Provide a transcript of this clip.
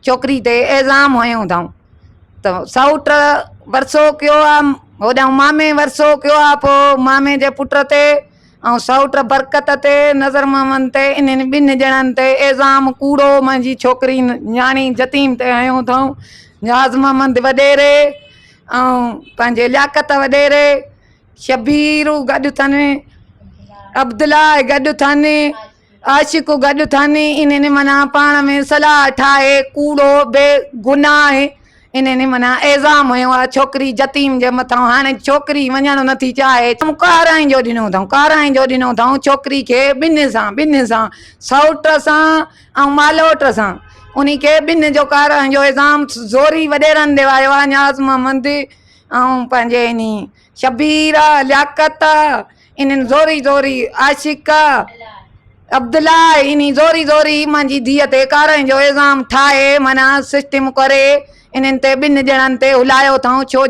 छोकिरी ते इल्ज़ाम हयूं अथऊं त सौट वरसो कयो आहे, होॾां मामे वरसो कयो आहे, पोइ मामे जे पुट ते ऐं सौट बरकत ते नज़र मोहम्मद ते इन्हनि ॿिनि ॼणनि ते इल्ज़ाम कूड़ो मुंहिंजी छोकिरी न्याणी जतीम ते हयूं अथऊं। न्याज़ मोहम्मद वॾेरे ऐं पंहिंजे लियाकत वॾेरे शबीर गॾु अथनि, अब्दुल्ला गॾु अथनि, आशिक़ गॾु अथनि। इन्हनि माना पाण में सलाह ठाहे कूड़ो बेगुनाह इन्हनि माना इल्ज़ाम हुयो आहे छोकिरी जतीम जे मथां। हाणे छोकिरी वञणु नथी चाहे, काराई जो ॾिनो अथऊं, काराई जो ॾिनो अथऊं छोकिरी खे ॿिनि सां सौट सां ऐं मालोट सां, उन खे ॿिनि जो काराई जो इल्ज़ाम ज़ोरी वॾेरनि ते आयो आहे। न्याज़ मोहम्मद ऐं पंहिंजे इन शबीर लियाकत इन्हनि ज़ोरी आशिक़ अब्दुल्ला इन ज़ोरी मुंहिंजी धीअ ते काराई जो इल्ज़ाम ठाहे माना सिस्टम करे इन्हनि ते ॿिनि ॼणनि ते हुलायो अथऊं। छो